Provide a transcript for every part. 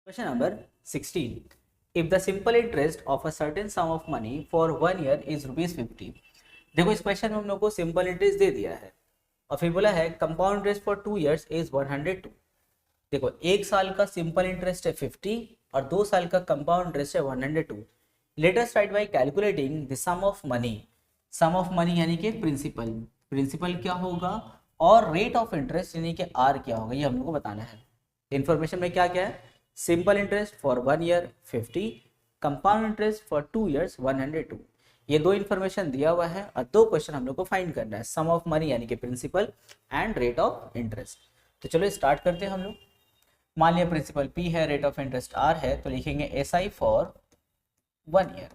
Question number 16. If the simple interest of a certain sum of money for 1 year is rupees 50. देखो इस question में हम लोग को सिंपल इंटरेस्ट दे दिया है और फिर बोला है compound interest for 2 years is 102. देखो एक साल का सिंपल इंटरेस्ट है 50 और 2 साल का कंपाउंड इंटरेस्ट है 102. Let us write by calculating the sum of money. Sum of money यानी कि प्रिंसिपल. प्रिंसिपल क्या होगा और रेट ऑफ इंटरेस्ट यानी कि आर क्या होगा, ये हम लोग को बताना है. इन्फॉर्मेशन में क्या क्या है? Simple interest for 1 year 50, compound interest for 2 years 102. ये दो इन्फॉर्मेशन दिया हुआ है और दो क्वेश्चन हम लोग को फाइंड करना है, सम ऑफ मनी यानी कि principal and rate of interest. तो चलो स्टार्ट करते हैं हम लोग. मान लिया प्रिंसिपल P है, रेट ऑफ इंटरेस्ट R है, तो लिखेंगे SI for 1 year.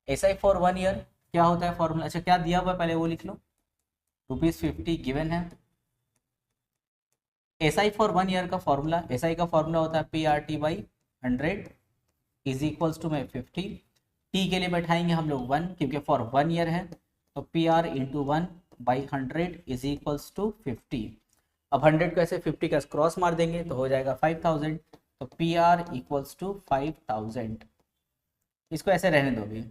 SI for 1 year क्या होता है फॉर्मूला? अच्छा क्या दिया हुआ है पहले वो लिख लो. ₹50 गिवन है. SI फॉर 1 year का फॉर्मूला, SI का फॉर्मूला होता है PR/100 इज इक्वल्स टू में 50. T के लिए बैठाएंगे हम लोग 1 क्योंकि फॉर 1 year है, तो PR into 1/100 is equals to 50. अब 100 को ऐसे 50 का क्रॉस मार देंगे तो हो जाएगा 5000. तो PR इक्वल्स टू 5000. इसको ऐसे रहने दो भी.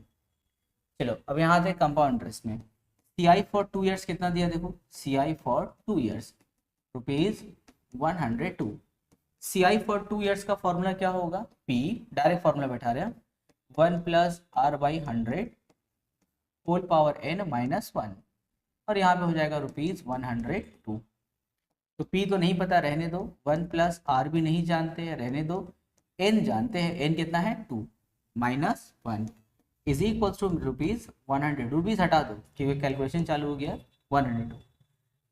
चलो अब यहाँ से कंपाउंड इंटरेस्ट में CI फॉर 2 years कितना दिया? देखो CI for 2 years rupees 102. CI for 2 years का फॉर्मूला क्या होगा? P डायरेक्ट फॉर्मूला बैठा रहे हैं 1 + R/100 होल पावर n -1 और यहाँ पे हो जाएगा रुपीज 102. तो P तो नहीं पता, रहने दो. 1 + R भी नहीं जानते हैं, रहने दो. n जानते हैं, n कितना है? 2 -1 is equals to rupees 100. Rupees हटा दो क्योंकि कैलकुलेशन चालू हो गया 102.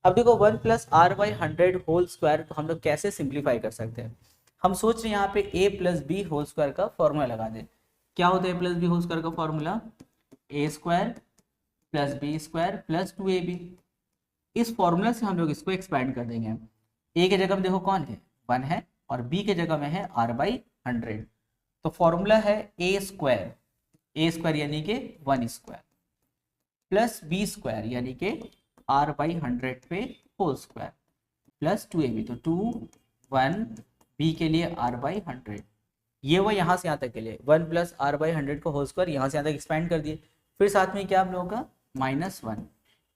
अब देखो 1 + R/100 होल स्क्वायर को हम लोग कैसे सिंप्लीफाई कर सकते हैं? हम सोच रहे हैं यहाँ पे A + B होल स्क्वायर का फॉर्मूला लगा दें. क्या होता है A + B होल स्क्वायर का फॉर्मूला? A² + B² + 2AB. इस फॉर्मूला से हम लोग इसको एक्सपैंड कर देंगे. A के जगह में देखो कौन है? 1 है और B के जगह में है R/100. तो फॉर्मूला है A² यानी कि 1² + B² यानी कि R/100 पे होल स्क्वायर प्लस 2AB. तो 2 1 B के लिए R/100. ये वो यहाँ से यहाँ तक के लिए 1 + R/100 को होल स्क्वायर यहाँ से यहाँ तक एक्सपेंड कर दिए. फिर साथ में क्या हम लोगों का? -1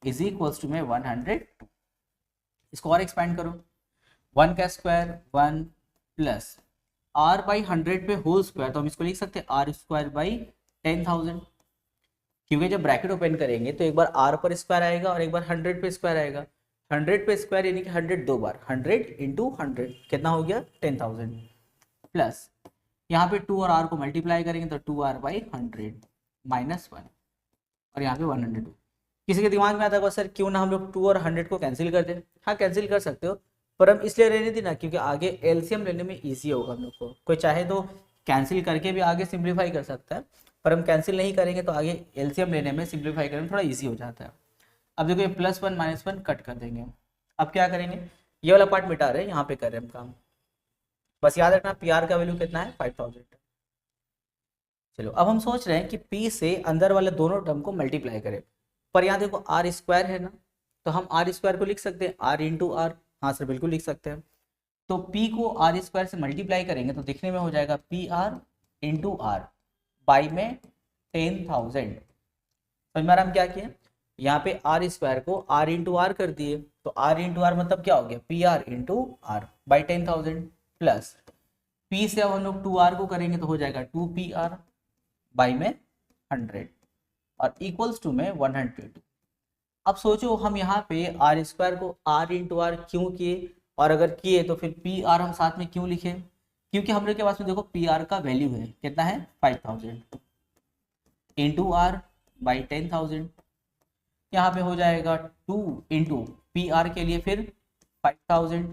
इज इक्वल्स टू में 102. इसको और एक्सपेंड करो. 1 का स्क्वायर 1 + R/100 पे होल स्क्वायर, तो हम इसको लिख सकते हैं R²/10,000 क्योंकि जब ब्रैकेट ओपन करेंगे तो एक बार R पर स्क्वायर आएगा और एक बार 100 पे स्क्वायर आएगा. 100 पे स्क्वायर यानी कि 100 दो बार, 100 × 100 कितना हो गया? 10,000 प्लस यहाँ पे 2 और R को मल्टीप्लाई करेंगे तो 2R/100 -1 और यहाँ पे 102. किसी के दिमाग में आता होगा सर क्यों ना हम लोग 2 और 100 को कैंसिल कर दें? हाँ कैंसिल कर सकते हो, पर हम इसलिए रहने दी ना क्योंकि आगे एलसीएम लेने में ईजी होगा हम लोग को. कोई चाहे तो कैंसिल करके भी आगे सिंप्लीफाई कर सकता है, पर हम कैंसिल नहीं करेंगे तो आगे एलसीएम लेने में, सिंप्लीफाई करने में थोड़ा इजी हो जाता है. अब देखो ये +1 -1 कट कर देंगे. अब क्या करेंगे? ये वाला पार्ट मिटा रहे हैं, यहाँ पे कर रहे हैं हम काम. बस याद रखना PR का वैल्यू कितना है? 5000. चलो अब हम सोच रहे हैं कि P से अंदर वाले दोनों टर्म को मल्टीप्लाई करें, पर यहाँ देखो R² है ना, तो हम R² को लिख सकते हैं R × R. हाँ सर बिल्कुल लिख सकते हैं. तो P को R² से मल्टीप्लाई करेंगे तो दिखने में हो जाएगा PR × R बाई में 10,000. समझ में आ रहा हम क्या किए? यहाँ पे R² को R × R कर दिए, तो R × R मतलब क्या हो गया? PR × R by 10,000 plus P से अब हम लोग 2R को करेंगे तो हो जाएगा 2PR बाई में 100 और इक्वल्स टू में 102. अब सोचो हम यहाँ पे R² को R × R क्यों किए, और अगर किए तो फिर PR हम साथ में क्यों लिखे? क्योंकि हम लोग के पास में देखो PR का वैल्यू है कितना है? 5000 × R बाई 10,000. यहाँ पे हो जाएगा 2 × PR के लिए फिर 5000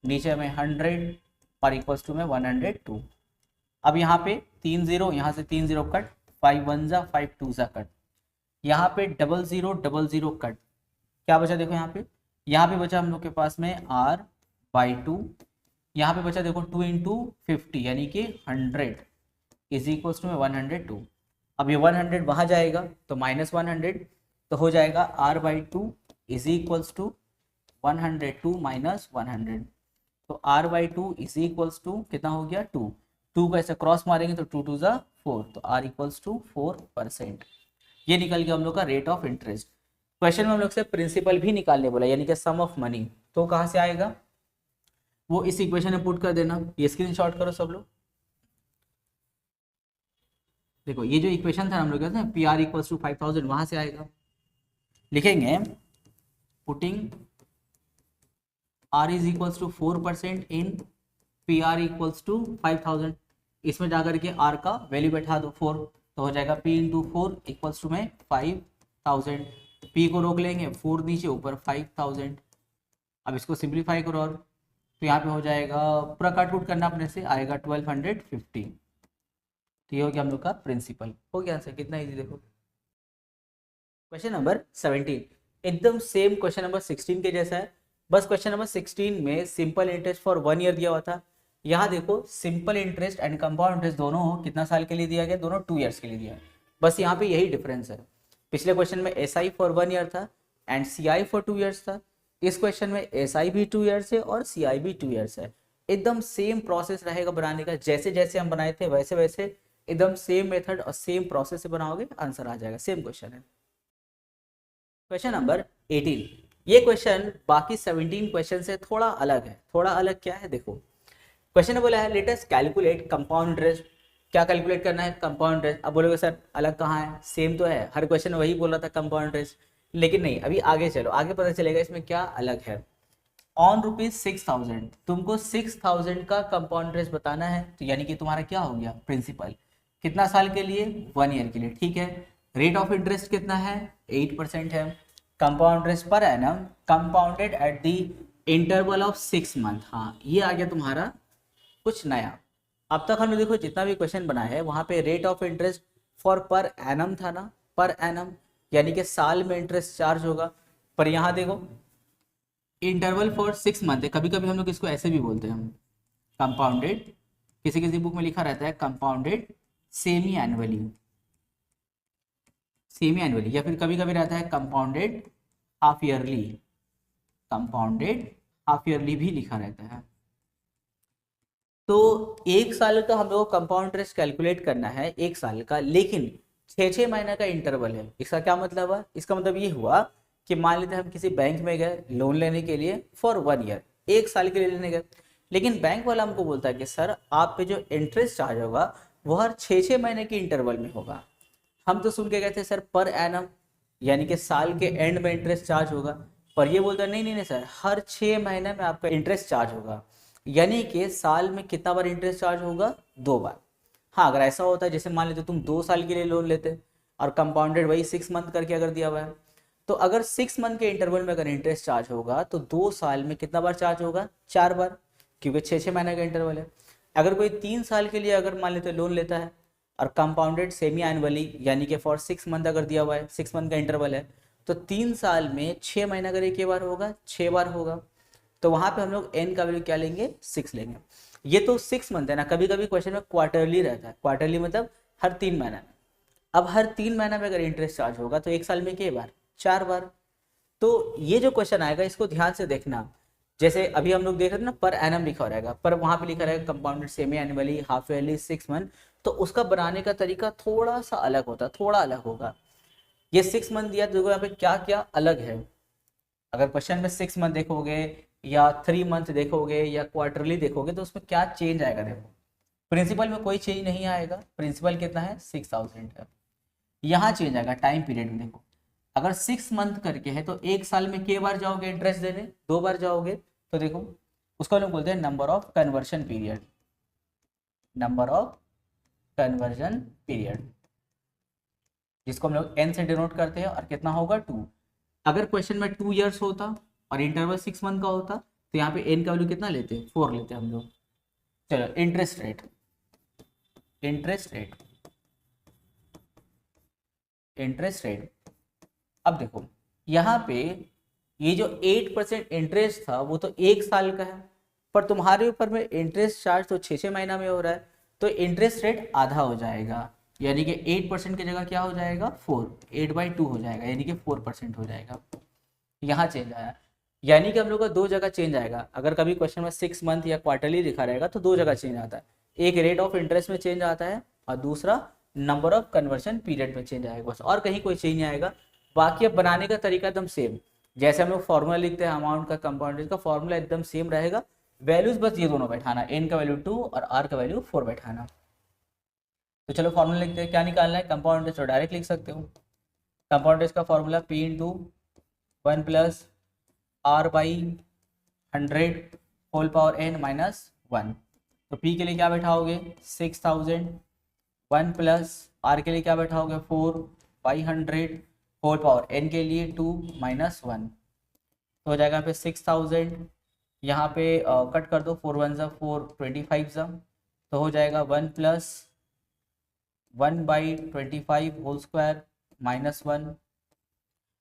नीचे में 100 और इक्वल्स टू में 102. अब यहाँ पे 3 0, यहाँ से 3 0 कट, 5 1 जा 5 2 जा कट, यहाँ पे 0 0 0 0 कट. क्या बचा? देखो यहाँ पे बचा हम लोग के पास में R/2. यहाँ पे बचा देखो 2 × 50 यानी कि 100 इज इक्वल्स टू में 102. अब ये 100 वहाँ जाएगा तो -100, तो हो जाएगा R/2 इज इक्वल्स टू 102 - 100. तो r/2 इज इक्वल्स टू कितना हो गया 2, 2 को ऐसे क्रॉस मारेंगे तो 2 2 4, तो r इक्वल्स टू 4%। ये निकल गया हम लोग का रेट ऑफ इंटरेस्ट। क्वेश्चन में हम लोग से प्रिंसिपल भी निकालने बोला, यानी कि सम ऑफ मनी, तो कहाँ से आएगा वो इस इक्वेशन में पुट कर देना। ये स्क्रीनशॉट करो सब लोग। देखो ये जो इक्वेशन था हम लोग कहते हैं पी आर इक्वल्स टू 5000, वहां से आएगा। लिखेंगे putting r is equals to 4% in P R equals to 5000, इसमें जाकर के r का वैल्यू बैठा दो 4, तो हो जाएगा p इंटू 4 इक्वल्स टू में 5000, p को रोक लेंगे 4 नीचे ऊपर 5000। अब इसको सिंप्लीफाई करो और तो यहाँ पे हो जाएगा, पूरा काट कूट करना अपने से, आएगा 1250। तो ये हो गया हम लोग का प्रिंसिपल। हो गया आंसर, कितना इजी देखो। क्वेश्चन नंबर 17 एकदम सेम क्वेश्चन नंबर 16 के जैसा है, बस क्वेश्चन नंबर 16 में सिंपल इंटरेस्ट फॉर 1 ईयर दिया हुआ था। यहाँ देखो simple interest and compound interest दोनों कितना साल के लिए दिया गया, दोनों 2 ईयर्स के लिए दिया है। बस यहाँ पे यही डिफरेंस है। पिछले क्वेश्चन में SI फॉर 1 ईयर था एंड CI फॉर 2 ईयर्स था। इस क्वेश्चन में SI भी 2 ईयर्स है और CI भी 2 ईयर्स है। एकदम सेम प्रोसेस रहेगा बनाने का, जैसे जैसे हम बनाए थे वैसे वैसे एकदम सेम मेथड और सेम प्रोसेस से बनाओगे, आंसर आ जाएगा। सेम क्वेश्चन है। क्वेश्चन नंबर 18, ये क्वेश्चन बाकी 17 क्वेश्चन से थोड़ा अलग है। थोड़ा अलग क्या है देखो, क्वेश्चन ने बोला है let us calculate compound interest. क्या कैलकुलेट करना है, कंपाउंड इंटरेस्ट। अब बोलोगे सर अलग कहाँ है, सेम तो है, हर क्वेश्चन में वही बोल रहा था कंपाउंड इंटरेस्ट, लेकिन नहीं, अभी आगे चलो, आगे पता चलेगा इसमें क्या अलग है। ऑन ₹6000 तुमको 6000 का कंपाउंड इंटरेस्ट बताना है, तो यानी कि तुम्हारा क्या हो गया प्रिंसिपल, कितना साल के लिए, 1 ईयर के लिए, ठीक है। रेट ऑफ इंटरेस्ट कितना है, 8% है। Compound interest per annum compounded at the interval of 6 month. हाँ ये आ गया तुम्हारा कुछ नया। अब तक हमने देखो जितना भी क्वेश्चन बनाया है वहां पे rate of interest for per annum था ना, पर एनम यानी कि साल में इंटरेस्ट चार्ज होगा। पर यहाँ देखो इंटरवल फॉर 6 मंथ है, कभी कभी हम लोग इसको ऐसे भी बोलते हैं हम कंपाउंडेड, किसी किसी बुक में लिखा रहता है compounded semi annually, semi annually, या फिर कभी कभी रहता है compounded half yearly, compounded half yearly भी लिखा रहता है। तो 1 साल का हम लोग को कंपाउंड इंटरेस्ट कैलकुलेट करना है, 1 साल का, लेकिन 6 महीने का इंटरवल है। इसका क्या मतलब है, इसका मतलब ये हुआ कि मान लेते हम किसी बैंक में गए लोन लेने के लिए फॉर 1 ईयर, 1 साल के लिए लेने गए, लेकिन बैंक वाला हमको बोलता है कि सर आप पे जो इंटरेस्ट चार्ज होगा वो हर 6 महीने के इंटरवल में होगा। हम तो सुन के गए थे सर पर एनम, यानी कि साल के एंड में इंटरेस्ट चार्ज होगा, पर ये बोलता है नहीं नहीं नहीं सर, हर 6 महीने में आपका इंटरेस्ट चार्ज होगा, यानी कि साल में कितना बार इंटरेस्ट चार्ज होगा, 2 बार। हाँ अगर ऐसा होता है जैसे मान लेते तुम 2 साल के लिए लोन लेते और कंपाउंडेड वही 6 मंथ करके अगर दिया हुआ है, तो अगर 6 मंथ के इंटरवल में अगर इंटरेस्ट चार्ज होगा तो 2 साल में कितना बार चार्ज होगा, 4 बार, क्योंकि 6 महीने का इंटरवल है। अगर कोई 3 साल के लिए अगर मान लेते लोन लेता है और कंपाउंडेड सेमी एनुअली यानी कि फॉर 6 मंथ अगर दिया हुआ है, 6 मंथ का इंटरवल है, तो 3 साल में 6 महीना अगर एक बार होगा, 6 बार होगा, तो वहां पे हम लोग n का वैल्यू क्या लेंगे, 6 लेंगे। ये तो 6 मंथ है ना, कभी कभी क्वेश्चन में क्वार्टरली रहता है, क्वार्टरली मतलब हर 3 महीना में। अब हर 3 महीना में अगर इंटरेस्ट चार्ज होगा तो 1 साल में कितनी बार, 4 बार। तो ये जो क्वेश्चन आएगा इसको ध्यान से देखना, जैसे अभी हम लोग देख रहे थे ना पर एनम लिखा रहेगा, पर वहां पे लिखा रहेगा compounded semi annually half yearly 6 month, तो उसका बनाने का तरीका थोड़ा सा अलग होता है, थोड़ा अलग होगा। ये 6 मंथ दिया, देखो यहाँ पे क्या क्या अलग है। अगर क्वेश्चन में 6 मंथ देखोगे या 3 मंथ देखोगे या क्वार्टरली देखोगे तो उसमें क्या चेंज आएगा, देखो प्रिंसिपल में कोई चेंज नहीं आएगा, प्रिंसिपल कितना है 6000 है। यहाँ चेंज आएगा टाइम पीरियड में। देखो अगर 6 मंथ करके है तो 1 साल में कितनी बार जाओगे इंटरेस्ट देने, 2 बार जाओगे, तो देखो उसको हम लोग बोलते हैं number of conversion period, number of conversion period, जिसको हम लोग n से डिनोट करते हैं, और कितना होगा 2। अगर क्वेश्चन में 2 इयर्स होता और इंटरवल 6 मंथ का होता तो यहाँ पे n का वैल्यू कितना लेते, 4 लेते हम लोग। चलो interest rate, interest rate, interest rate. अब देखो यहाँ पे ये जो 8% इंटरेस्ट था वो तो 1 साल का है, पर तुम्हारे ऊपर में इंटरेस्ट चार्ज तो 6 महीना में हो रहा है, तो इंटरेस्ट रेट आधा हो जाएगा, यानी कि 8% की जगह क्या हो जाएगा 4, 8/2 हो जाएगा, यानी कि 4% हो जाएगा। यहाँ चेंज आया। यानी कि हम लोग का दो जगह चेंज आएगा। अगर कभी क्वेश्चन में 6 मंथ या क्वार्टरली लिखा रहेगा तो दो जगह चेंज आता है, एक रेट ऑफ इंटरेस्ट में चेंज आता है और दूसरा नंबर ऑफ कन्वर्शन पीरियड में चेंज आएगा बस, और कहीं कोई चेंज नहीं आएगा। बाकी अब बनाने का तरीका एकदम सेम, जैसे हम लोग फॉर्मूला लिखते हैं अमाउंट का, कंपाउंड का फॉर्मूला एकदम सेम रहेगा। वैल्यूज बस ये दोनों बैठाना, एन का वैल्यू 2 और आर का वैल्यू 4 बैठाना। तो चलो फॉर्मूला लिखते हैं, क्या निकालना है, कंपाउंड इंटरेस्ट, तो डायरेक्ट लिख सकते हो। कंपाउंड इंटरेस्ट का formula P into 1 plus R by 100 whole power n minus 1। तो पी के लिए क्या बैठाओगे 6000, 1 प्लस आर के लिए क्या बैठाओगे 4 बाई 100 होल पावर एन के लिए 2 माइनस 1। तो हो जाएगा यहाँ पे 6000, यहाँ पे कट कर दो, 4 1 ज़ा 4, 25 ज़ा, तो हो जाएगा 1 plus 1 by 25 whole square minus 1।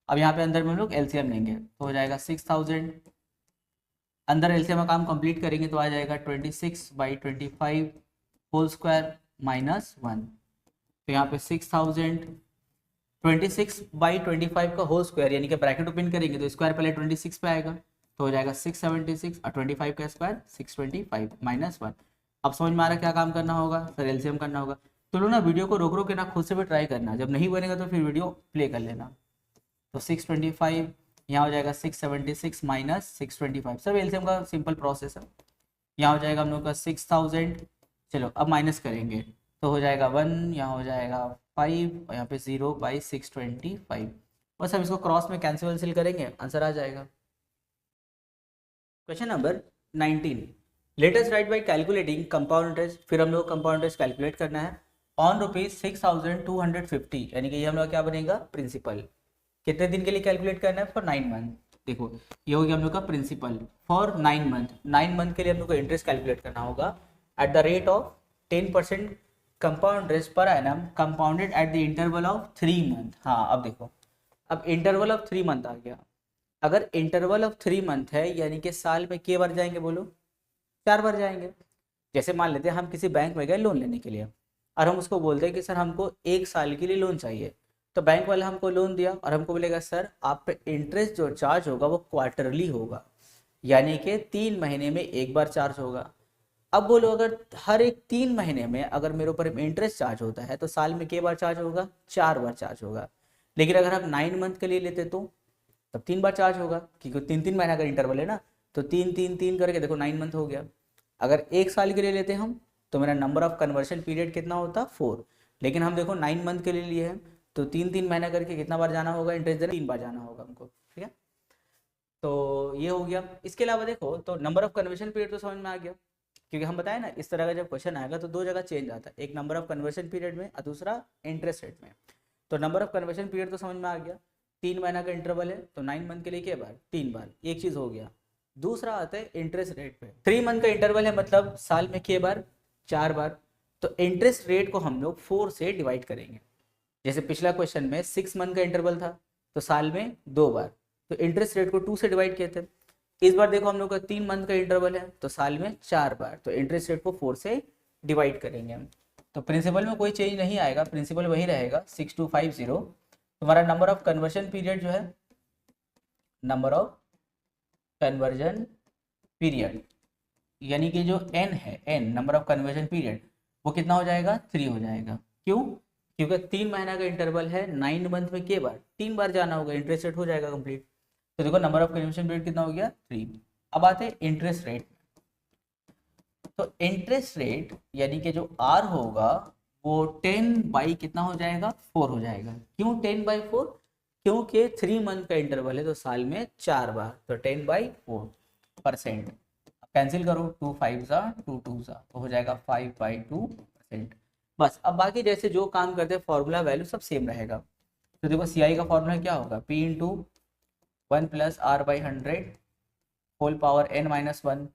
अब यहाँ पे अंदर में हम लोग एलसीएम लेंगे तो हो जाएगा 6000, अंदर एलसीएम का काम कंप्लीट करेंगे तो आ जाएगा 26 बाई 25 होल स्क्वायर माइनस 1। तो यहाँ पे 6000 26 बाई 25 का होल स्क्वायर यानी कि ब्रैकेट ओपन करेंगे तो स्क्वायर पहले 26 पे आएगा तो हो जाएगा 676 और 25 का स्क्वायर 625 माइनस 1। अब समझ में आ रहा है क्या काम करना होगा सर, एलसीएम करना होगा। तो लो ना वीडियो को रोक रोक के ना खुद से भी ट्राई करना, जब नहीं बनेगा तो फिर वीडियो प्ले कर लेना। तो 625 यहाँ हो जाएगा 676 माइनस 625, सब एलसीएम का सिंपल प्रोसेस है। यहाँ हो जाएगा हम लोग का 6000, चलो अब माइनस करेंगे तो हो जाएगा 1, यहाँ हो जाएगा 5 और यहाँ पे 0 बाई 625। बस अब इसको क्रॉस में कैंसिल करेंगे, आंसर आ जाएगा। Question number 19, latest right by calculating compound interest. फिर हम लोग कंपाउंड इंटरेस्ट कैलकुलेट करना है ऑन ₹6250, यानी कि ये हम लोग क्या बनेगा प्रिंसिपल। कितने दिन के लिए कैलकुलेट करना है, फॉर 9 मंथ। देखो ये हो गया हम लोग का प्रिंसिपल फॉर 9 मंथ। 9 मंथ के लिए हम लोग को इंटरेस्ट कैलकुलेट करना होगा at the rate of 10% compound interest per annum compounded at the interval of 3 month. हाँ अब देखो, अब इंटरवल ऑफ 3 मंथ आ गया। अगर इंटरवल ऑफ 3 मंथ है यानी कि साल में कितने बार जाएंगे बोलो, 4 बार जाएंगे। जैसे मान लेते हैं हम किसी बैंक में गए लोन लेने के लिए और हम उसको बोलते हैं कि सर हमको 1 साल के लिए लोन चाहिए, तो बैंक वाला हमको लोन दिया और हमको बोलेगा सर आप पे इंटरेस्ट जो चार्ज होगा वो क्वार्टरली होगा, यानी कि 3 महीने में एक बार चार्ज होगा। अब बोलो अगर हर एक 3 महीने में अगर मेरे ऊपर इंटरेस्ट चार्ज होता है तो साल में कितने बार चार्ज होगा, 4 बार चार्ज होगा। लेकिन अगर हम 9 मंथ के लिए लेते तो तब 3 बार चार्ज होगा, क्योंकि 3 महीना का इंटरवल है ना, तो 3 करके देखो 9 मंथ हो गया। अगर 1 साल के लिए लेते हम तो मेरा नंबर ऑफ कन्वर्शन पीरियड कितना होता 4, लेकिन हम देखो 9 मंथ के लिए लिए हैं तो 3 महीना करके कितना बार जाना होगा इंटरेस्ट देना, 3 बार जाना होगा हमको, ठीक है। तो ये हो गया। इसके अलावा देखो तो नंबर ऑफ कन्वर्शन पीरियड तो समझ में आ गया, क्योंकि हम बताए ना इस तरह का जब क्वेश्चन आएगा तो दो जगह चेंज आता है, एक नंबर ऑफ कन्वर्शन पीरियड में और दूसरा इंटरेस्ट रेट में। तो नंबर ऑफ कन्वर्शन पीरियड तो समझ में आ गया, 3 महीना का इंटरवल है तो 9 मंथ के लिए क्या बार 3 बार, एक चीज़ हो गया। दूसरा आता है इंटरेस्ट रेट पे, 3 मंथ का इंटरवल है मतलब साल में कितने बार 4 बार, तो इंटरेस्ट रेट को हम लोग 4 से डिवाइड करेंगे। जैसे पिछला क्वेश्चन में 6 मंथ का इंटरवल था तो साल में 2 बार, तो इंटरेस्ट रेट को 2 से डिवाइड किए थे। इस बार देखो हम लोग का 3 मंथ का इंटरवल है तो साल में 4 बार, तो इंटरेस्ट रेट को 4 से डिवाइड करेंगे हम। तो प्रिंसिपल में कोई चेंज नहीं आएगा, प्रिंसिपल वही रहेगा 6250। तुम्हारा नंबर ऑफ कन्वर्शन पीरियड जो है, नंबर ऑफ कन्वर्जन पीरियड यानी कि जो n है, n number of conversion period, वो कितना हो जाएगा 3 हो जाएगा। क्यों, क्योंकि 3 महीना का इंटरवल है, 9 मंथ में के बार 3 बार जाना होगा, इंटरेस्ट रेट हो जाएगा कंप्लीट। तो देखो नंबर ऑफ कन्वर्जन पीरियड कितना हो गया 3। अब आते हैं इंटरेस्ट रेट। तो इंटरेस्ट रेट यानी कि जो r होगा वो 10 बाई कितना हो जाएगा 4 हो जाएगा। क्यों 10 बाई 4, क्योंकि 3 मंथ का इंटरवल है तो साल में 4 बार, तो 10 बाई 4%। कैंसिल करो, 2 5 ज़ा 2 2 ज़ा, तो हो जाएगा 5 बाई 2%। बस अब बाकी जैसे जो काम करते हैं फॉर्मूला वैल्यू सब सेम रहेगा। तो देखो सी आई का फॉर्मूला क्या होगा, P into 1 plus R by 100 whole power n minus 1।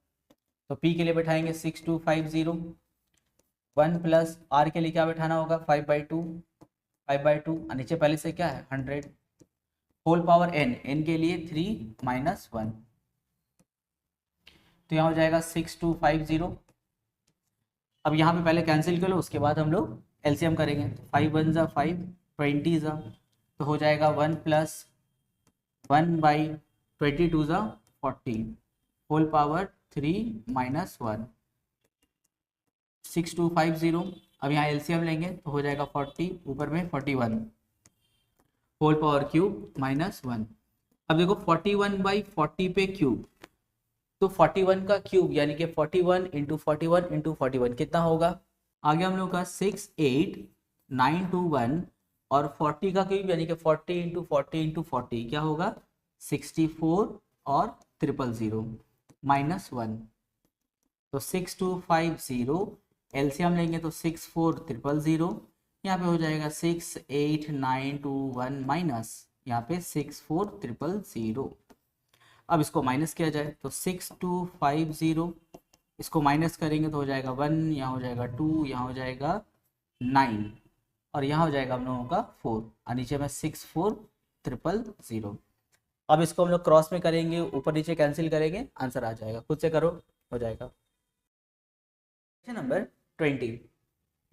तो P के लिए बैठाएंगे 6250, 1 प्लस आर के लिए क्या बैठाना होगा 5 बाई 2, 5 बाई 2 नीचे पहले से क्या है 100 होल पावर n, n के लिए 3 माइनस 1। तो यहाँ हो जाएगा 6250। अब यहाँ पे पहले कैंसिल कर लो, उसके बाद हम लोग एलसीएम करेंगे। 5 1 ज़ा 5, 20 ज़ा, तो हो जाएगा 1 प्लस 1 बाई 22 ज़ा 40 होल पावर 3 माइनस 1, 6250। अब यहाँ एलसीएम लेंगे तो हो जाएगा 40 ऊपर में 41 होल पावर क्यूब माइनस 1। अब देखो 41/40 पे क्यूब, तो 41 का क्यूब यानी कि 41 इंटू 41 इंटू 41 कितना होगा? आगे हम लोग का 68921 और 40 का क्यूब यानी कि 40 इंटू 40 इंटू 40 क्या होगा? 64 और 000 माइनस 1, तो 6250। एलसीएम लेंगे तो 64000, यहाँ पे हो जाएगा 68921 माइनस यहाँ पे 64000। अब इसको माइनस किया जाए तो 6250, इसको माइनस करेंगे तो हो जाएगा 1, यहाँ हो जाएगा 2, यहाँ हो जाएगा 9 और यहाँ हो जाएगा हम लोगों का 4 और नीचे में 64000। अब इसको हम लोग क्रॉस में करेंगे, ऊपर नीचे कैंसिल करेंगे, आंसर आ जाएगा। खुद से करो, हो जाएगा। Question number 20,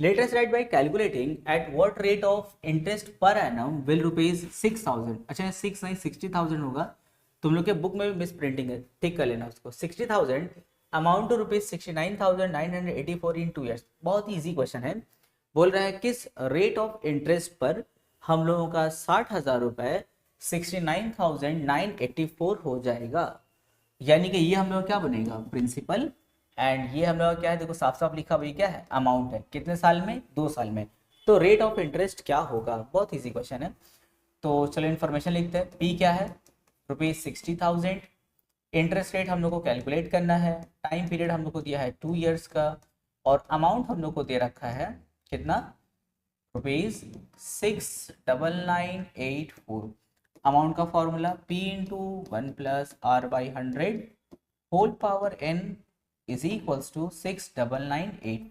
let us write by calculating at what rate of interest per annum will rupees 6000। अच्छा 6 नहीं 60,000 होगा, तुम लोग के बुक में भी मिस प्रिंटिंग है, ठीक कर लेना उसको। 60,000 amount to rupees 69,984 in 2 years. बहुत ही ईजी क्वेश्चन है। बोल रहा है किस रेट ऑफ इंटरेस्ट पर हम लोगों का 60,000 रुपए 69,984 हो जाएगा। यानी कि ये हम लोग क्या बनेगा? प्रिंसिपल, एंड ये हम लोग क्या है, देखो साफ साफ लिखा हुआ क्या है? अमाउंट है। कितने साल में? 2 साल में। तो रेट ऑफ इंटरेस्ट क्या होगा? बहुत इजी क्वेश्चन है। तो चलो इन्फॉर्मेशन लिखते हैं। पी क्या है? रुपीज 60,000। इंटरेस्ट रेट हम लोग को कैलकुलेट करना है। टाइम पीरियड हम लोग को दिया है 2 ईयर्स का, और अमाउंट हम लोग को दे रखा है कितना? रुपीज 69984। अमाउंट का formula P into 1 plus R by 100 whole power N is equals to 69984।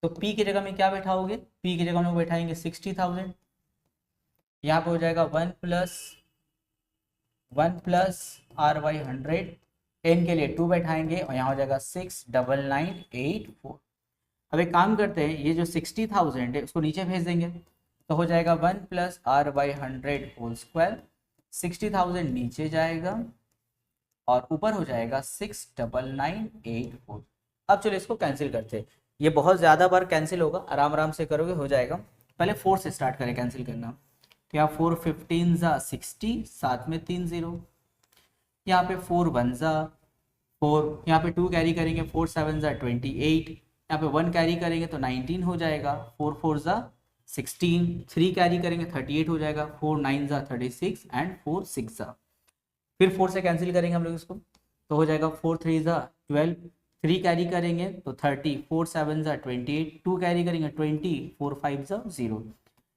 तो P की जगह में क्या बैठाओगे? P की जगह हम लोग बैठाएंगे 60,000। यहाँ पे हो जाएगा 1 प्लस R बाई 100, N के लिए 2 बैठाएंगे और यहाँ हो जाएगा 69984। अब एक काम करते हैं, ये जो 60,000 है उसको नीचे भेज देंगे, तो हो जाएगा 1 plus R by 100 whole square. 60,000 नीचे जाएगा और ऊपर हो जाएगा 69984। अब चलो इसको कैंसिल करते हैं। ये बहुत ज़्यादा बार कैंसिल होगा, आराम आराम से करोगे हो जाएगा। पहले 4 से स्टार्ट करें कैंसिल करना। यहाँ 4 15 ज़ा 60, साथ में 3 0। यहाँ पे 4 1 ज़ा 4, यहाँ पे 2 कैरी करेंगे, 4 7 ज़ा 28, यहाँ पे 1 कैरी करेंगे तो 19 हो जाएगा, 4 4 ज़ा 16, 3 कैरी करेंगे 38 हो जाएगा, 4 9 ज़ा 36 एंड 4 6 ज़ा। फिर 4 से कैंसिल करेंगे हम लोग इसको, तो हो जाएगा 4 3 ज़ा 12, 3 कैरी करेंगे तो 30, 4 7 ज़ा 28, 2 कैरी करेंगे 20, 4 5 ज़ा 0।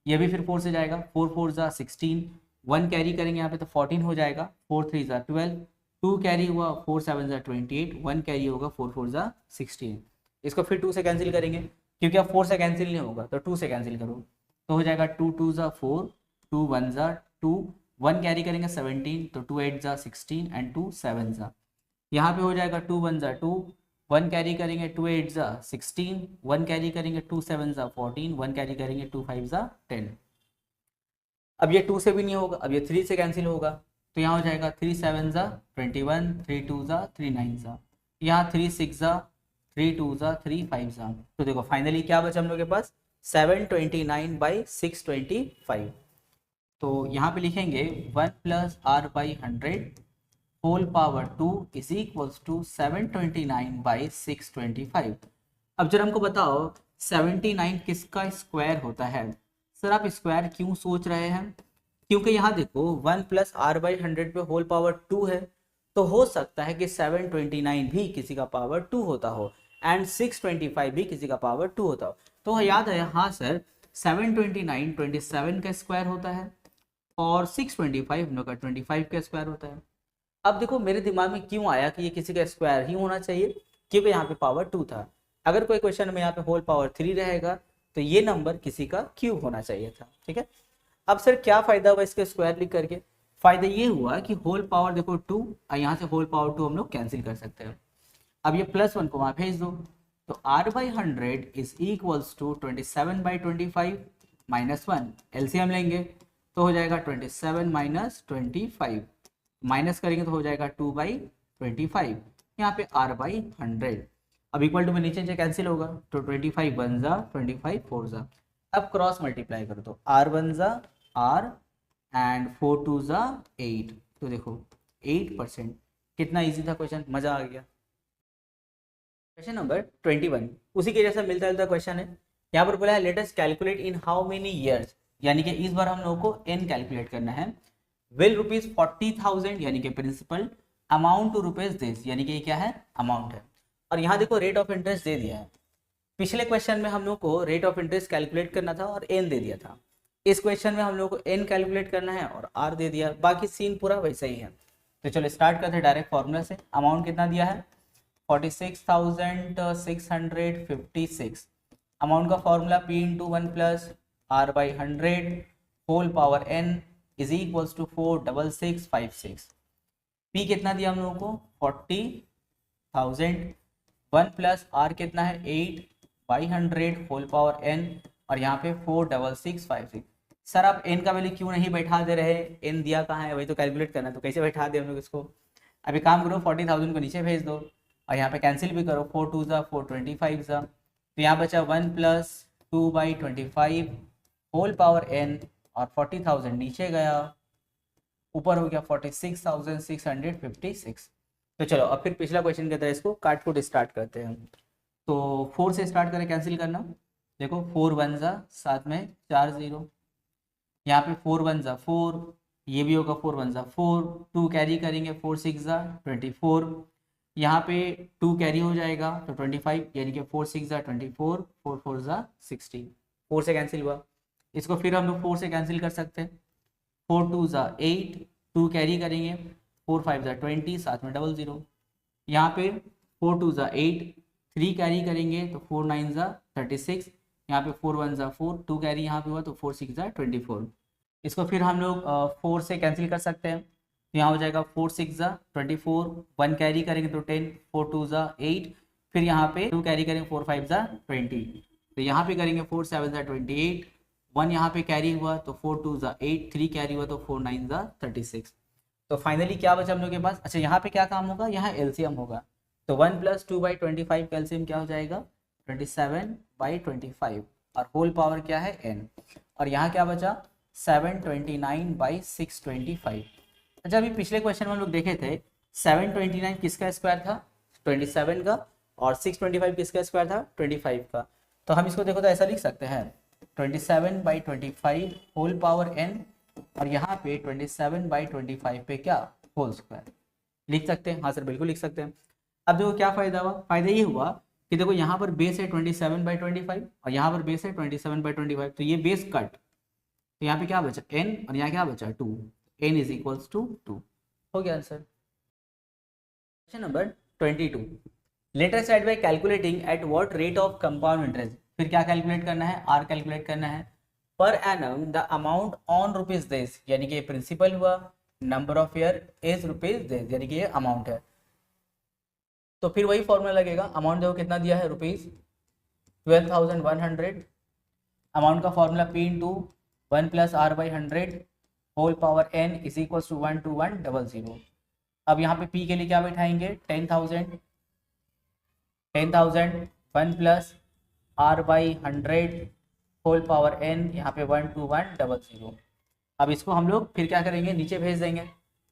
ये भी फिर 4 से जाएगा, 4 4 ज़ा 16, 1 कैरी करेंगे यहाँ पे तो 14 हो जाएगा, 4 3 ज़ा 12, 2 कैरी हुआ, 4 7 ज़ा 28, 1 कैरी होगा, 4 4 ज़ा 16। इसको फिर 2 से कैंसिल करेंगे, क्योंकि अब 4 से कैंसिल नहीं होगा तो 2 से कैंसिल करो, तो हो जाएगा 2 2 ज़ा 4, 2 1 ज़ा 2, 1 कैरी करेंगे 17, तो 2 8 ज़ा 16 एंड 2 7 ज़ा। यहाँ पे हो जाएगा 2 1 ज़ा 2, 1 कैरी करेंगे 2 8 ज़ा 16, 1 कैरी करेंगे 2 7 ज़ा 14, 1 कैरी करेंगे 2 5 ज़ा 10। अब ये 2 से भी नहीं होगा, अब ये 3 से कैंसिल होगा, तो यहाँ हो जाएगा 3 7 ज़ा 21, 3 2 ज़ा 3 9 ज़ा, यहाँ 3 6 ज़ा 3 2 ज़ा 3 5 ज़ा। तो देखो फाइनली क्या बचा हम लोग के पास? 729/625। तो यहाँ पे लिखेंगे 1 plus R by 100 whole power 2 is equals to 729/625। अब जरा हमको बताओ 79 किसका स्क्वायर होता है? सर आप स्क्वायर क्यों सोच रहे हैं? क्योंकि यहाँ देखो 1 प्लस R बाई 100 पे होल पावर 2 है, तो हो सकता है कि 729 भी किसी का पावर 2 होता हो एंड 625 भी किसी का पावर 2 होता हो। तो याद है, हाँ सर 729 27 का स्क्वायर होता है और 625 हम लोग का 25 का स्क्वायर होता है। अब देखो मेरे दिमाग में क्यों आया कि ये किसी का स्क्वायर ही होना चाहिए, क्योंकि यहाँ पे पावर 2 था। अगर कोई क्वेश्चन में यहाँ पे होल पावर 3 रहेगा तो ये नंबर किसी का क्यूब होना चाहिए था। ठीक है, अब सर क्या फायदा हुआ इसके स्क्वायर लिख करके? फायदा ये हुआ कि होल पावर देखो 2 और यहाँ से होल पावर 2 हम लोग कैंसिल कर सकते हैं। अब ये +1 को वहाँ भेज दो, तो R by 100 is equals to 27/25 minus 1। LCM लेंगे तो हो जाएगा 27 माइनस 25, माइनस करेंगे तो हो जाएगा 2/25, यहाँ पे r/100। अब इक्वल टू में नीचे से कैंसिल होगा तो 25 1 जा 25 4 जा। अब क्रॉस मल्टीप्लाई करो तो r 1 जा r एंड 4 2 जा 8, तो देखो 8%। कितना इजी था क्वेश्चन, मजा आ गया। क्वेश्चन नंबर 21 उसी के जैसा मिलता जुलता क्वेश्चन है। यहाँ पर बोला है let us calculate in how many years, यानी कि इस बार हम लोगों को n कैलकुलेट करना है। विल ₹40,000 यानी कि principal, amount to rupees this यानी कि ये क्या है, अमाउंट है। और यहाँ देखो रेट ऑफ इंटरेस्ट दे दिया है। पिछले क्वेश्चन में हम लोग को रेट ऑफ इंटरेस्ट कैलकुलेट करना था और n दे दिया था। इस क्वेश्चन में हम लोग को n कैलकुलेट करना है और r दे दिया, बाकी सीन पूरा वैसा ही है। तो चलो स्टार्ट करते हैं डायरेक्ट फॉर्मूला से। अमाउंट कितना दिया है 46,656। अमाउंट का formula p into 1 plus r/100 whole power n is equals to 46656। p कितना दिया हम लोगों को 40,000, 1 प्लस r कितना है 8/100 होल पावर n और यहाँ पे 46656। सर आप n का वैल्यू क्यों नहीं बैठा दे रहे, n दिया कहाँ है, वही तो कैलकुलेट करना, तो कैसे बैठा दे हम लोग इसको। अभी काम करो 40,000 को नीचे भेज दो और यहाँ पे कैंसिल भी करो, 4 2 जा 4 25 जा, तो यहाँ बचा 1 प्लस 2/25 होल पावर n और 40,000 नीचे गया, ऊपर हो गया 46,656। तो चलो अब फिर पिछला क्वेश्चन की तरह इसको काट कूट स्टार्ट करते हैं। तो 4 से स्टार्ट करें, कैंसिल करना, देखो 4 1 जा, साथ में 4 0, यहाँ पे 4 1 जा 4, ये भी होगा 4 1 जा 4, 2 कैरी करेंगे 4 6 जा 24, यहाँ पे 2 कैरी हो जाएगा तो 25 यानी कि 4 6 जा 24, 4 4 जा 16, 4 से कैंसिल हुआ। इसको फिर हम लोग 4 से कैंसिल कर सकते हैं, 4 2 जा 8, 2 कैरी करेंगे 4 5 जा 20, साथ में 00, यहाँ पे 4 2 जा 8, 3 कैरी करेंगे तो 4 9 जा 36, यहाँ पे 4 1 जा 4, 2 कैरी यहाँ पे हुआ तो 4 6 जा 24। इसको फिर हम लोग 4 से कैंसिल कर सकते हैं, यहाँ हो जाएगा 4 6 जा 24, 1 कैरी करेंगे तो 10, 4 2 जा 8, फिर यहाँ पे 2 कैरी करेंगे 4 5 जा 20, तो यहाँ पे करेंगे 4 7 जा 28, 1 यहाँ पे कैरी हुआ तो 4 2 जा 8, 3 कैरी हुआ तो 4 9 जा 36। तो फाइनली क्या बचा हम लोग के पास, अच्छा यहाँ पे क्या काम होगा, यहाँ एलसीएम होगा, तो 1 प्लस 2/25 का एलसीएम क्या हो जाएगा 27/25 और होल पावर क्या है n, और यहाँ क्या बचा 729/625। अच्छा अभी पिछले क्वेश्चन में हम लोग देखे थे 729 किसका स्क्वायर था 27 का, और 625 किसका स्क्वायर था 25 का। तो हम इसको देखो तो ऐसा लिख सकते हैं 27/25 होल पावर n, और यहाँ पे 27/25 पे क्या होल स्क्वायर लिख सकते हैं। हाँ सर बिल्कुल लिख सकते हैं। अब देखो क्या फायदा हुआ, फायदा ये हुआ कि देखो यहाँ पर बेस है 27/25 और यहाँ पर बेस है 27/25, तो ये बेस कट, तो यहाँ पे क्या बचा n और यहाँ क्या बचा 2, n इज इक्वल्स टू 2, हो गया answer. Question number 22, let us start by calculating at what rate of compound interest. फिर क्या कैलकुलेट करना है, r कैलकुलेट करना है। Per annum the amount on rupees this, यानी कि ये प्रिंसिपल हुआ, number of year is rupees this, यानी कि ये अमाउंट है। तो फिर वही फॉर्मूला लगेगा, अमाउंट देखो कितना दिया है रुपीज 12,100, अमाउंट का formula p into 1 plus r/100 whole power n is equals to 1 to 100। अब यहाँ पे p के लिए क्या बैठाएंगे 10,000, 1 plus r/100 whole power n, यहाँ पे 1 to 100। अब इसको हम लोग फिर क्या करेंगे नीचे भेज देंगे।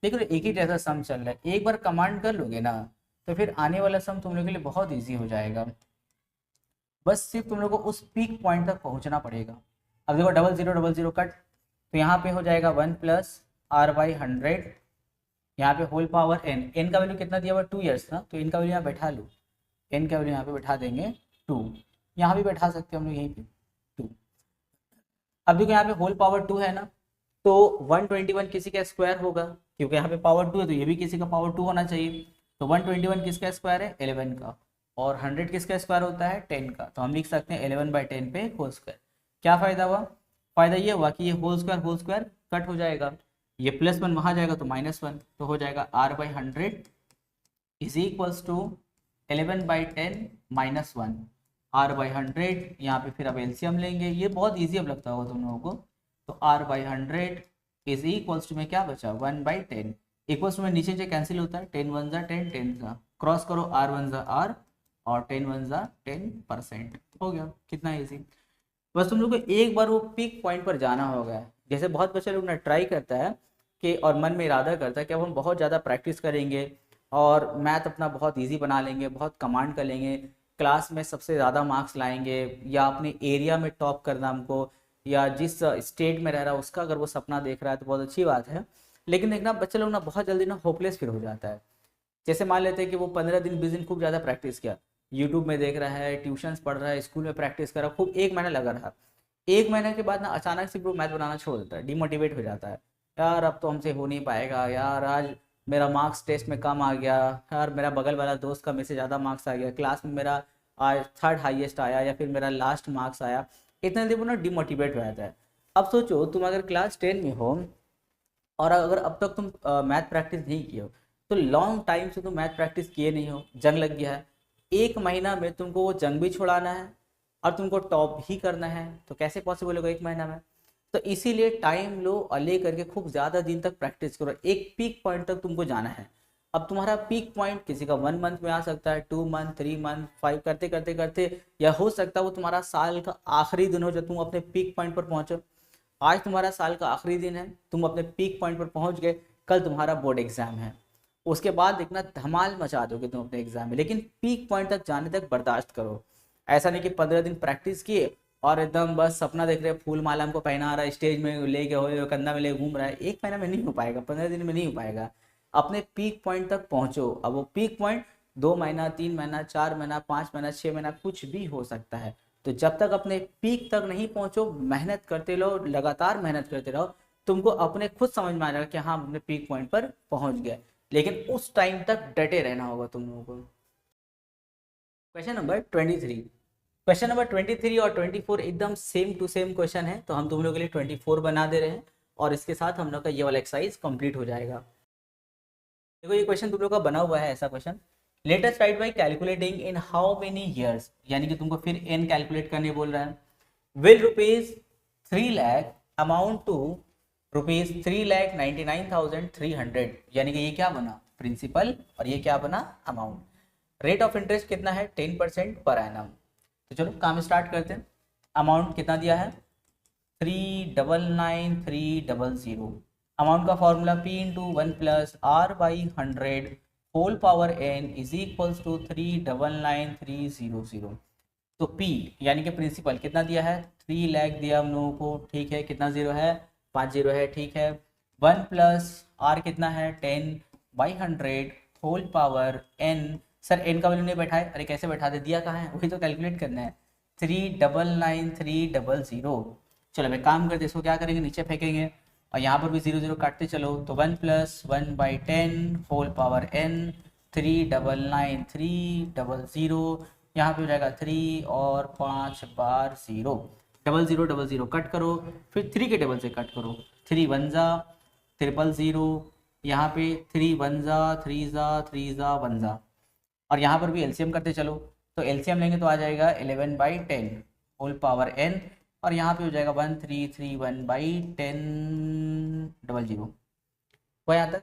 देखो एक ही जैसा सम चल रहा है, एक बार कमांड कर लोगे ना तो फिर आने वाला सम तुम लोग के लिए बहुत इजी हो जाएगा। बस सिर्फ तुम लोग को उस पीक पॉइंट तक पहुंचना पड़ेगा। अब देखो 0000 कट, तो यहाँ पे हो जाएगा 1 प्लस r/100, यहाँ पे होल पावर n का वैल्यू कितना दिया हुआ 2 ईयर्स ना, तो इनका वैल्यू यहाँ बैठा लो, n का वैल्यू यहाँ पे बैठा देंगे 2, यहाँ भी बैठा सकते हैं हम लोग यहीं पे 2। अब देखो यहाँ पे होल पावर 2 है ना, तो 121 किसी का स्क्वायर होगा, क्योंकि यहाँ पे पावर 2 है तो ये भी किसी का पावर 2 होना चाहिए। तो 121 किसका स्क्वायर है 11 का, और 100 किसका स्क्वायर होता है 10 का, तो हम लिख सकते हैं 11/10 पे होल स्क्वायर। क्या फायदा हुआ, फायदा ये हुआ कि ये होल स्क्वायर कट हो जाएगा, ये +1 वहाँ जाएगा तो -1, तो हो जाएगा r/100 is equals to 11/10 -1 r/100। यहाँ पे फिर अब एलसीएम लेंगे, ये बहुत ईजी अब लगता होगा तुम लोगों को, तो r/100 इज इक्वल्स टू में क्या बचा 1/10, इक्वल्स में नीचे जो कैंसिल होता है 10 वन जा 10 10 जा, क्रॉस करो r वन जा r और 10 वन जा 10%, हो गया। कितना ईजी। बस तुम लोग को एक बार वो पीक पॉइंट पर जाना होगा। जैसे बहुत बच्चे लोग ना ट्राई करता है कि और मन में इरादा करता है कि अब हम बहुत ज़्यादा प्रैक्टिस करेंगे और मैथ अपना बहुत इजी बना लेंगे, बहुत कमांड कर लेंगे, क्लास में सबसे ज़्यादा मार्क्स लाएंगे या अपने एरिया में टॉप करना हमको, या जिस स्टेट में रह रहा है उसका अगर वो सपना देख रहा है तो बहुत अच्छी बात है। लेकिन देखना बच्चे लोग ना बहुत जल्दी ना होपलेस फिर हो जाता है। जैसे मान लेते हैं कि वो 15 दिन 20 दिन खूब ज़्यादा प्रैक्टिस किया, यूट्यूब में देख रहा है, ट्यूशन्स पढ़ रहा है, स्कूल में प्रैक्टिस कर रहा है, खूब 1 महीना लगा रहा। 1 महीने के बाद ना अचानक से वो मैथ बनाना छोड़ देता है, डिमोटिवेट हो जाता है। यार अब तो हमसे हो नहीं पाएगा, यार आज मेरा मार्क्स टेस्ट में कम आ गया, यार मेरा बगल वाला दोस्त का मेरे से ज़्यादा मार्क्स आ गया, क्लास में मेरा आज 3rd हाईएस्ट आया या फिर मेरा लास्ट मार्क्स आया। इतने दिन वो ना डिमोटिवेट हो जाता है। अब सोचो तुम अगर क्लास 10 में हो और अगर अब तक तुम मैथ प्रैक्टिस नहीं किए हो, तो लॉन्ग टाइम से तुम मैथ प्रैक्टिस किए नहीं हो, जंग लग गया है, 1 महीना में तुमको वो जंग भी छुड़ाना है और तुमको टॉप भी करना है, तो कैसे पॉसिबल होगा 1 महीना में। तो इसीलिए टाइम लो और ले करके खूब ज़्यादा दिन तक प्रैक्टिस करो, एक पीक पॉइंट तक तुमको जाना है। अब तुम्हारा पीक पॉइंट किसी का 1 मंथ में आ सकता है, 2 मंथ 3 मंथ 5 करते करते करते, या हो सकता है वो तुम्हारा साल का आखिरी दिन हो जब तुम अपने पीक पॉइंट पर पहुंचो। आज तुम्हारा साल का आखिरी दिन है, तुम अपने पीक पॉइंट पर पहुंच गए, कल तुम्हारा बोर्ड एग्जाम है, उसके बाद देखना धमाल मचा दोगे तुम अपने एग्जाम में। लेकिन पीक पॉइंट तक जाने तक बर्दाश्त करो। ऐसा नहीं कि 15 दिन प्रैक्टिस किए और एकदम बस सपना देख रहे फूल माला हमको पहना रहा है, स्टेज में लेके हो कंधा में ले घूम रहा है। 1 महीना में नहीं हो पाएगा, 15 दिन में नहीं हो पाएगा। अपने पीक पॉइंट तक पहुंचो। अब वो पीक पॉइंट 2 महीना 3 महीना 4 महीना 5 महीना 6 महीना कुछ भी हो सकता है। तो जब तक अपने पीक तक नहीं पहुंचो, मेहनत करते रहो, लगातार मेहनत करते रहो, तुमको अपने खुद समझ में आ जाएगा कि हाँ अपने पीक पॉइंट पर पहुंच गए। लेकिन उस टाइम तक डटे रहना होगा तुम लोगों को। Question number 23। क्वेश्चन नंबर 23 और 24 एकदम सेम टू सेम क्वेश्चन है, तो हम तुम लोगों के लिए 24 बना दे रहे हैं और इसके साथ हम लोग का ये वाला एक्सरसाइज कंप्लीट हो जाएगा। देखो ये क्वेश्चन तुम लोग का बना हुआ है ऐसा question, late us write by calculating in how many years, यानी कि तुमको फिर n कैलकुलेट करने बोल रहा है। Will rupees 3 lakh amount to rupees 3,99,300, यानी कि ये क्या बना प्रिंसिपल और ये क्या बना अमाउंट। रेट ऑफ इंटरेस्ट कितना है 10% पर एनम। तो चलो काम स्टार्ट करते हैं। अमाउंट कितना दिया है 3,99,300। अमाउंट का formula p into 1 plus r by 100 whole power n is equals to 3,99,300। तो p यानी कि प्रिंसिपल कितना दिया है 3 लाख दिया हम लोगों को, ठीक है। कितना जीरो है 5 जीरो है, ठीक है। 1 प्लस r कितना है 10 by 100 whole power n। Sir n का वैल्यू नहीं बैठाए, अरे कैसे बैठा दे, दिया कहाँ है, वही तो कैलकुलेट करना है। 3,99,300। चलो मैं काम करते इसको क्या करेंगे नीचे फेंकेंगे और यहाँ पर भी 0 0 काटते चलो। तो 1 plus 1 by 10 whole power n 3,99,300। यहाँ पे हो जाएगा 3 और 5 बार 0, 0 0 0 कट करो, फिर 3 के टेबल से कट करो। 3 1 जा 000, यहाँ पे 3 1 जा 3 जा 3 जा 1 जा, और यहाँ पर भी एलसीएम करते चलो। तो एलसीएम लेंगे तो आ जाएगा 11 बाई 10 होल पावर n, और यहाँ पे हो जाएगा 1331 बाई 10 00। वो यहाँ तक।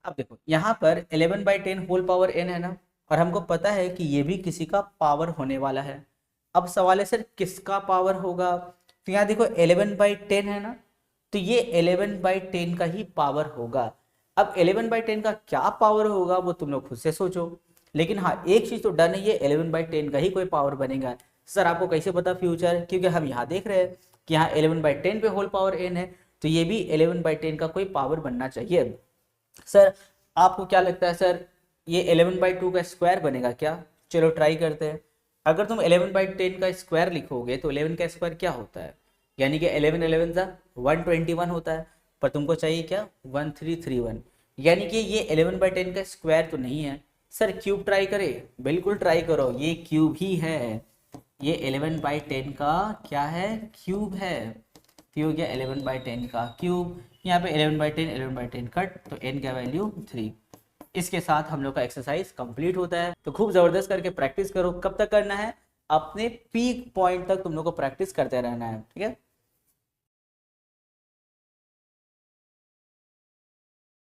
अब देखो यहाँ पर 11 बाई 10 होल पावर n है ना, और हमको पता है कि ये भी किसी का पावर होने वाला है। अब सवाल है सर किसका पावर होगा, तो यहाँ देखो 11 बाई 10 है ना, तो ये 11 बाई 10 का ही पावर होगा। अब 11 बाई 10 का क्या पावर होगा वो तुम लोग खुद से सोचो, लेकिन हाँ एक चीज तो डन है, ये 11 बाई 10 का ही कोई पावर बनेगा। सर आपको कैसे पता फ्यूचर, क्योंकि हम यहाँ देख रहे हैं कि यहाँ 11 बाई 10 पे होल पावर n है, तो ये भी 11 बाई 10 का कोई पावर बनना चाहिए। सर आपको क्या लगता है सर ये 11 बाई 2 का स्क्वायर बनेगा क्या, चलो ट्राई करते हैं। अगर तुम 11 बाई 10 का स्क्वायर लिखोगे तो 11 का स्क्वायर क्या होता है, यानी कि 11 11 सा 121 होता है, पर तुमको चाहिए क्या 1331, यानी कि ये 11 बाई 10 का स्क्वायर तो नहीं है। सर क्यूब ट्राई करें, बिल्कुल ट्राई करो, ये क्यूब ही है, ये 11 बाई 10 का क्या है क्यूब है। तो हो गया 11 बाई 10 का क्यूब, यहाँ पे 11 बाई 10 कट, तो n का वैल्यू 3। इसके साथ हम लोग का एक्सरसाइज कंप्लीट होता है। तो खूब जबरदस्त करके प्रैक्टिस करो। कब तक करना है, अपने पीक पॉइंट तक तुम लोग को प्रैक्टिस करते रहना है, ठीक है।